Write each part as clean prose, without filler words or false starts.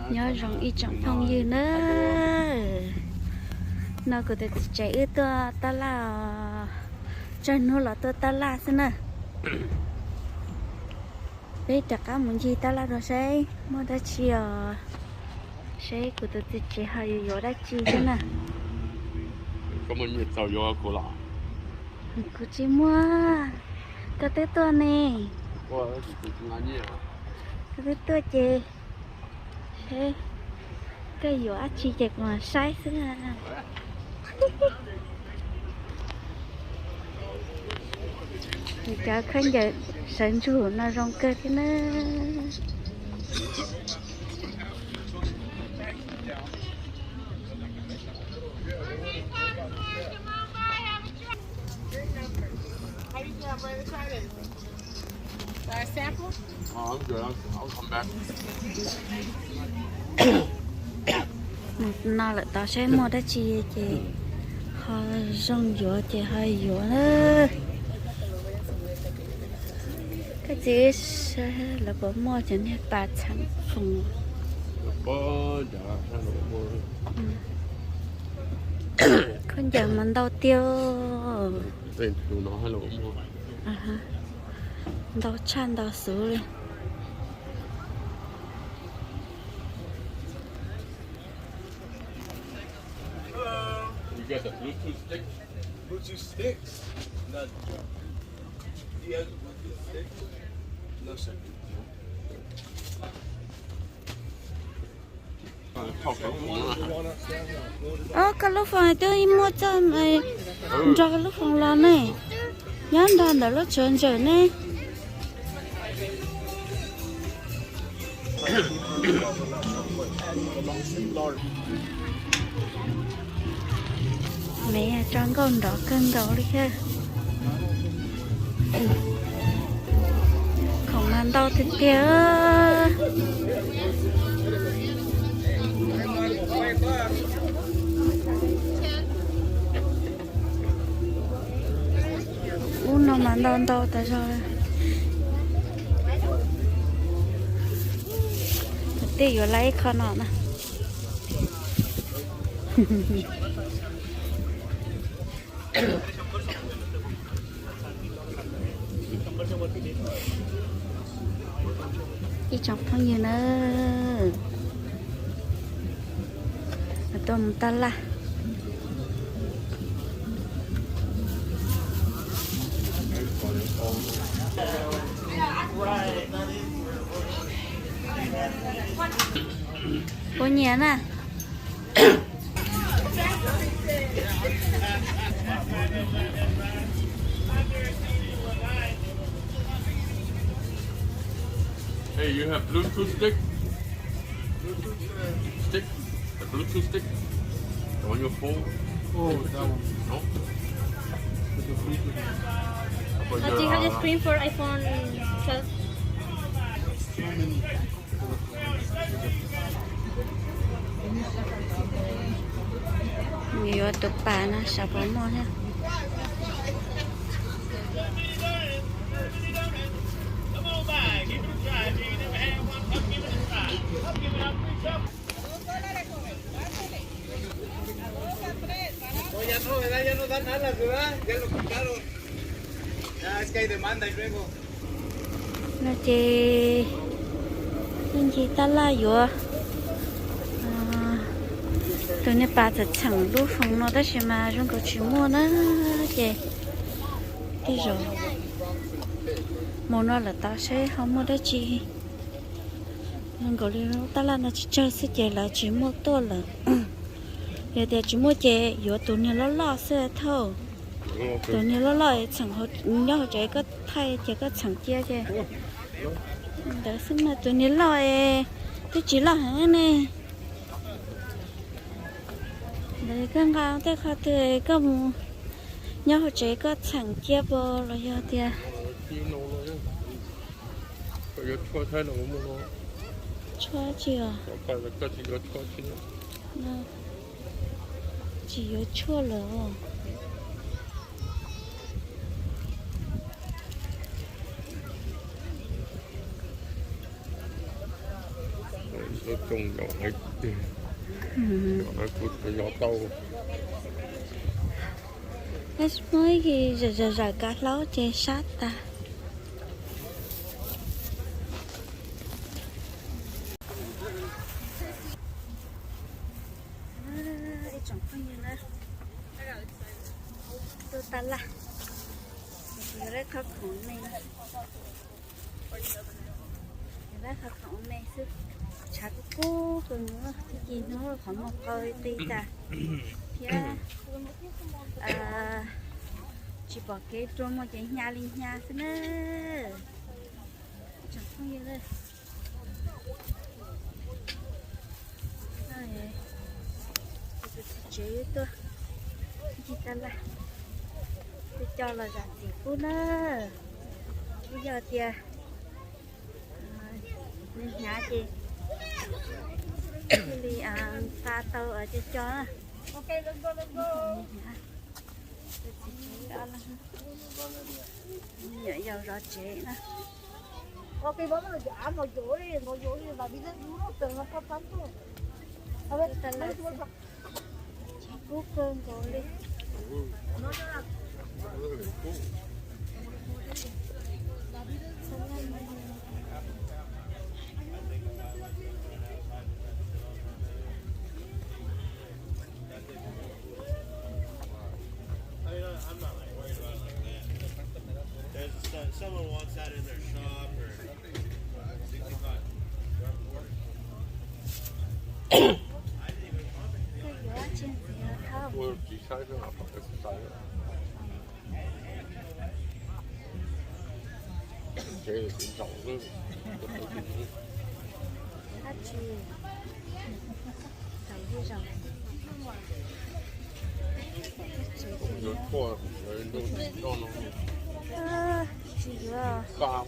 nhớ rằng ít chẳng thông như nữa nó có thể chạy ư ta là chân nó là ta là thế nè bây giờ cả muốn gì ta là rồi sẽ mua đã chi sẽ của tôi chỉ hay yếu đã chi thế nè có mình nhiệt tàu vô của lọ của chị mua có tớiตัวnày qua thì ngắn nhiều có tớiตัวchị thế cái yếu chi chạy mà sai thế nè cả khán giả sản xuất nó rong cơ thế nè I'm good. I'll come back. nó là tao sẽ mua đó chị họ rong dừa chị hay dừa nữa cái gì sẽ là có mua cho nên bà chẳng phùng con giờ mình đâu tiêu tên tụi nó hay là mua đâu chăn đâu sữa lên You got the Bluetooth stick? Bluetooth sticks? No. Do you have the Bluetooth sticks? No, sir. cái lúc phòng tôi mua cho mày cho cái lúc phòng là này nhớ đàn đó lúc chuyển trở này mẹ tròn con đỏ cân đầu đi ha không ăn đâu thì tiếc nó mà đâu tại sao tí vừa lấy con nó nè đi chọc thôi nhiều nữa tôm ta la có nhiều nè Hey, you have Bluetooth stick? Stick? The Bluetooth stick? On your phone? Oh, that one. No? Do you have the screen for iPhone 12? nhiều tụt bà nó sập vào mòn ha Ya no dan alas, ¿verdad? Ya lo quitaron. Ya es que hay demanda y luego. nó chỉ những gì ta la vừa tụi này bà thật chẳng lúc phòng nó đó chỉ mà trong cầu chỉ mua nó chị đi rồi mua nó là ta sẽ không mua đó chị nhưng cầu đi ta la nó chỉ chơi sẽ chị là chỉ mua to là giờ chỉ mua chị vừa tụi này nó lo sẽ thôi tụi này nó lo chẳng họ nhớ chị có thay chị có chẳng chia chị đỡ xin là tụi này lo tôi chỉ lo hả nè đấy cái ngao thế khác thì có nhớ họ chị có chẳng chia bò là do tiền Chua thay là mua nó. chua chưa Phải là cái gì đó chua chứ. chỉ có chua lờ Nó trông nhỏ hết. Nhỏ hết cút cái nhỏ tàu. Cái mới khi giờ cá lấu chê sát ta. Chẳng có như nữa. Tôi ta là. Tôi rất khó khăn này. Rất khó khăn này sư. Chắc cô còn nữa. Cái gì nữa khoảng một coi tí ta. Chỉ bỏ cái trông mà cái nhà linh nhà thế nữa. Chẳng có gì nữa. Rồi. Tôi chế tôi. Chị ta là. Tôi cho là giả tỷ phú nữa. Bây giờ thì nên nhà chị. Đi xa tàu ở trên cho. Ok, let's go. Nhớ dầu rõ chế nè. Ok, bố nó giả ngồi chỗ đi và bây giờ nó tưởng nó có tắm thôi. À bên Ta là chỉ cú cơm của đi. nó là Someone wants that in their shop or 65. Cái giữa trên phía không. Ủa, chỉ sai thôi hả? Phải sai thôi. Chế là cũng rộng thôi. Hát chì. Tàu đi rồi. Cũng rất qua, rồi nó Chị vừa. cao.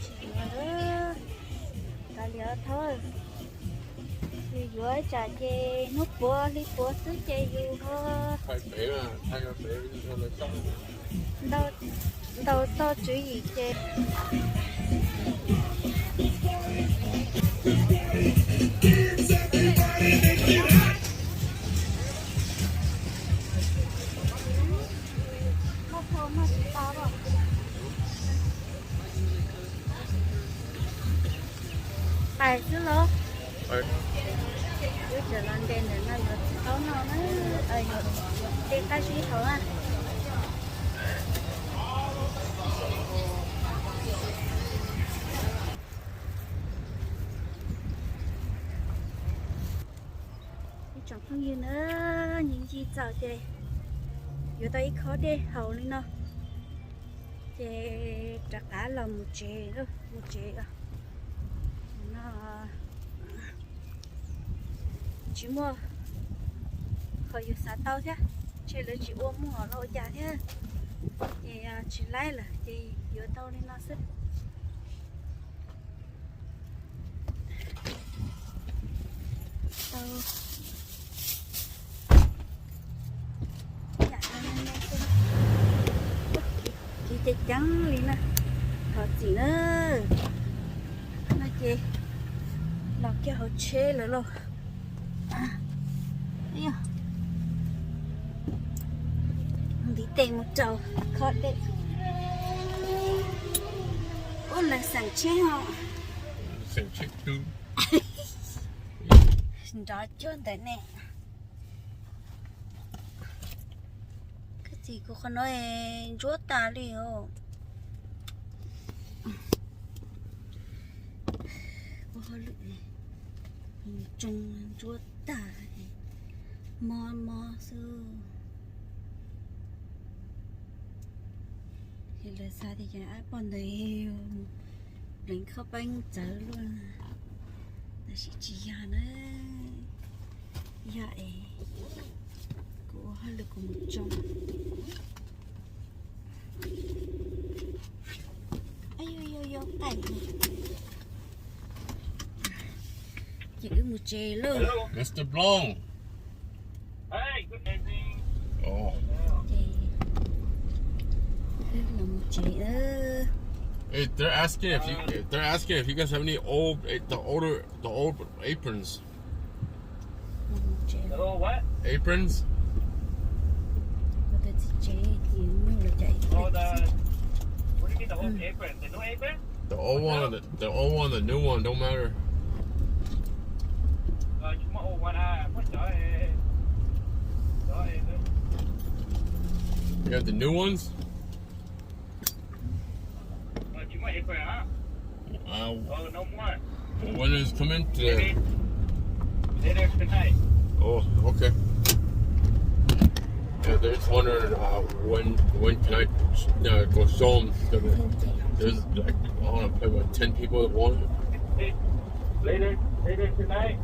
Chị vừa. Cả lửa thôi. Chị vừa trả chê nút búa, đi búa xứ chê dù thôi. Phải bể mà, thay ra bể là xong. Đâu to chữ gì chê. Bài xứ lô. Đấy. Cứ chờ lên đèn để nó được tấu nó đèn cái gì thôi à. Chẳng không gì nữa, những gì chờ chơi. Giờ đây khó đi, hầu lên nó. Chơi trả cá là một chế đó, một chế đó. Nó chỉ mua khỏi dù xa tao thế, chơi là chỉ uống mua lâu giá thế. Thì chỉ lấy là thì giờ tao lên nó sức. Tao chị trắng đi nè, thật gì nữa, nó chị lọc cho họ chê rồi luôn, đi tìm một trầu khó đấy, ôi là sẵn chê họ, Sẵn chết tư. đó chôn tới nè. Thì cô không nói chúa ta đi không? Cô hơi lụi trông chúa ta mò sư thì là sao thì cái ai bọn này lính khóc bánh chớ luôn là chỉ nhà nữa vậy cô hơi lụi của một trong ai tay chỉ một chè luôn Mr. Blanc. Hey, good evening. Ồ. chè là một chè Hey, they're asking if you guys have any the old aprons. Chạy The old what? Aprons? người ta chỉ chạy thì mua là chạy. Oh, what do you mean the old apron? The new apron? The old one and the old one, the new one don't matter. Chúng mà old one mất giỏi. You have the new ones? Chúng mà apron hả? No more. When is coming today? Later tonight. Oh, okay. Yeah, they're just wondering when can I go show them? There's like I want to play with 10 people at once. Later tonight.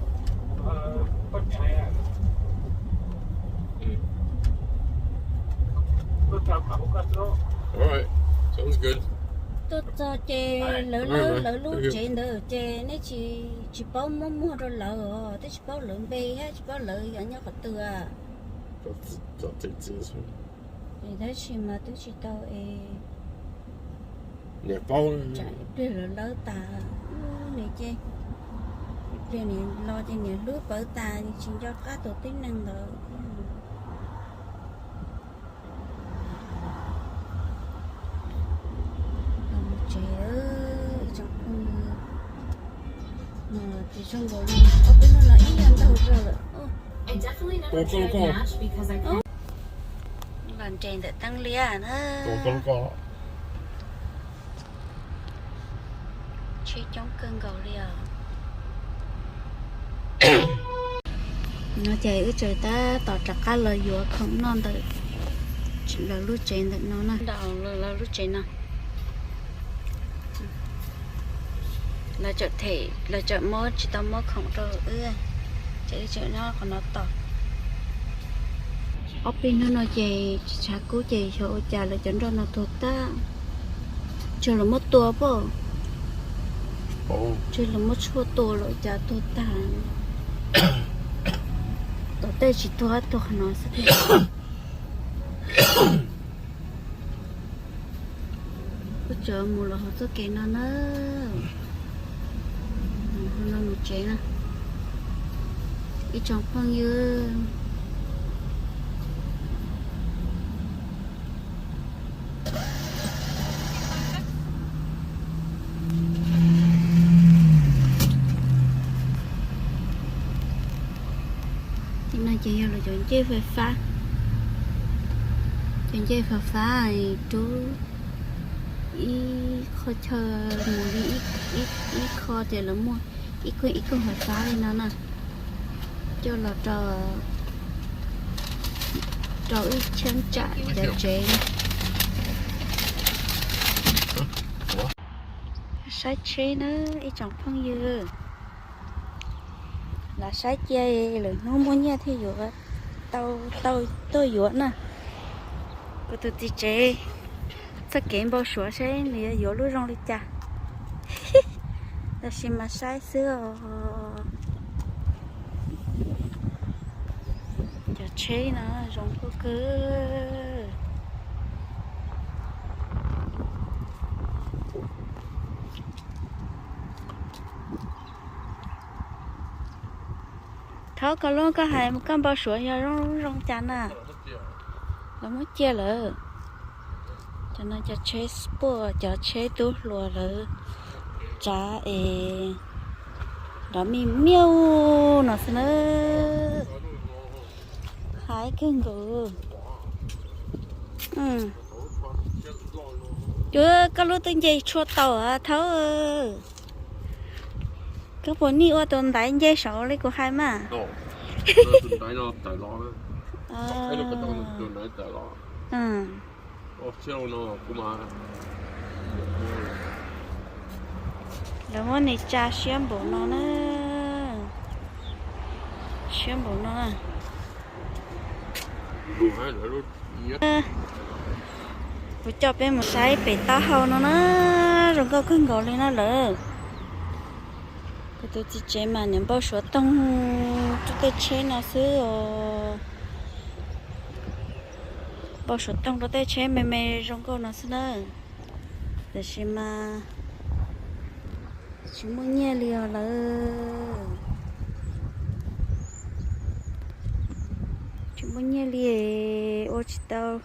Có chạy à? Có chào cậu có số. All right, sounds good. Tôi cho chè lỡ lúc chè nữa chè nếu chỉ bao mua rồi lỡ tôi chỉ bao lượng bê hay chỉ bao lỡ ở nhau cả từ à I'll take this one. thì đó chỉ mà tôi chỉ tao Yeah, phone. chạy đi lỡ ta này chè chè này lo cho nhà lúa bở ta thì chỉ cho cá tổ tính năng rồi trẻ trong thì trong rồi có cái nó là ý anh đâu rồi I definitely never tried Nash because I can't. lần trên để tăng lia Go. chơi chống cơn gầu lia nó chạy ở trời ta tỏ trả cá lời dùa không non được chỉ là lúc trên được nó nè đầu là lúc trên nè là chợ thể là chợ mốt chỉ tao mốt không rồi chạy chợ nó còn nó to ở bên nó chạy chả cố chạy chỗ chả là chọn ra nó thuộc ta chờ là mất tua bộ chờ là mất chua tua rồi chả thuộc ta tổ tê chỉ tua thuộc nó sẽ đi bây giờ mùa là họ sẽ kể nó nữa nó một chế nè ít trong phong như thì nó chỉ là chuyện chơi phải phá chuyện chơi phải phá thì chú khó chờ mùa đi ít khó thì là mua ít con phải phá lên nó nè cho là trò ít chân chạy để chế sai chế nữa ít trong phong dư là sai chế là nó muốn nha thì dụ tôi dụ nè có tôi đi chế chắc kém bao số sẽ này dụ lúc rong đi cha là xin mà sai xưa giờ chế nó rong có cứ tháo cả luôn cả hai một cam bao số giờ rong chán à là muốn chia lỡ cho nên cho chế sport cho chế túi lùa lỡ trả đó mình miêu nó sẽ nữa hai cân gù chưa có lúc tên gì chua tàu à thấu cái bọn ní qua tuần đánh dây sổ lấy của hai mà tuần đánh nó tài lo đó cái nó tuần đánh tài lo nó cũng mà rồi món này cha xem bộ nó xem bộ nó bữa cho bên một trái bể ta hầu nó rồi có cơn gạo lên nó lỡ cái tôi chỉ chế mà những bao số tông chúng tôi chế nó xứ bao số tông đó tôi chế mềm mềm trong câu nó xứ nữa 的是嘛，去么年了了，去么年了，我知道，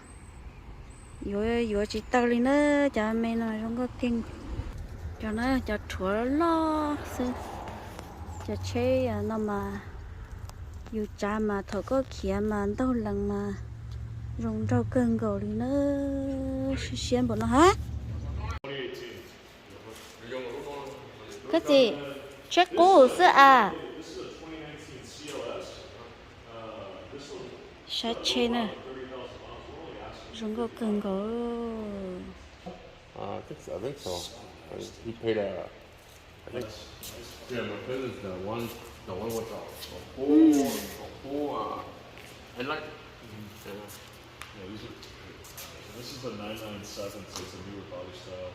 有知道了呢，家没那种个听，叫那叫错了是，叫车呀那么，有家嘛头个kia mà đâu lần mà rồng rau cơn gầu đi nữa xuyên bọn nó hả cái gì check cũ sữa à sao trên nè rồng rau cơn gầu I think so. And he paid I think. Yeah, my cousin's the one with the whole headlight. Yeah. Yeah, this is a 997, so it's a newer body style.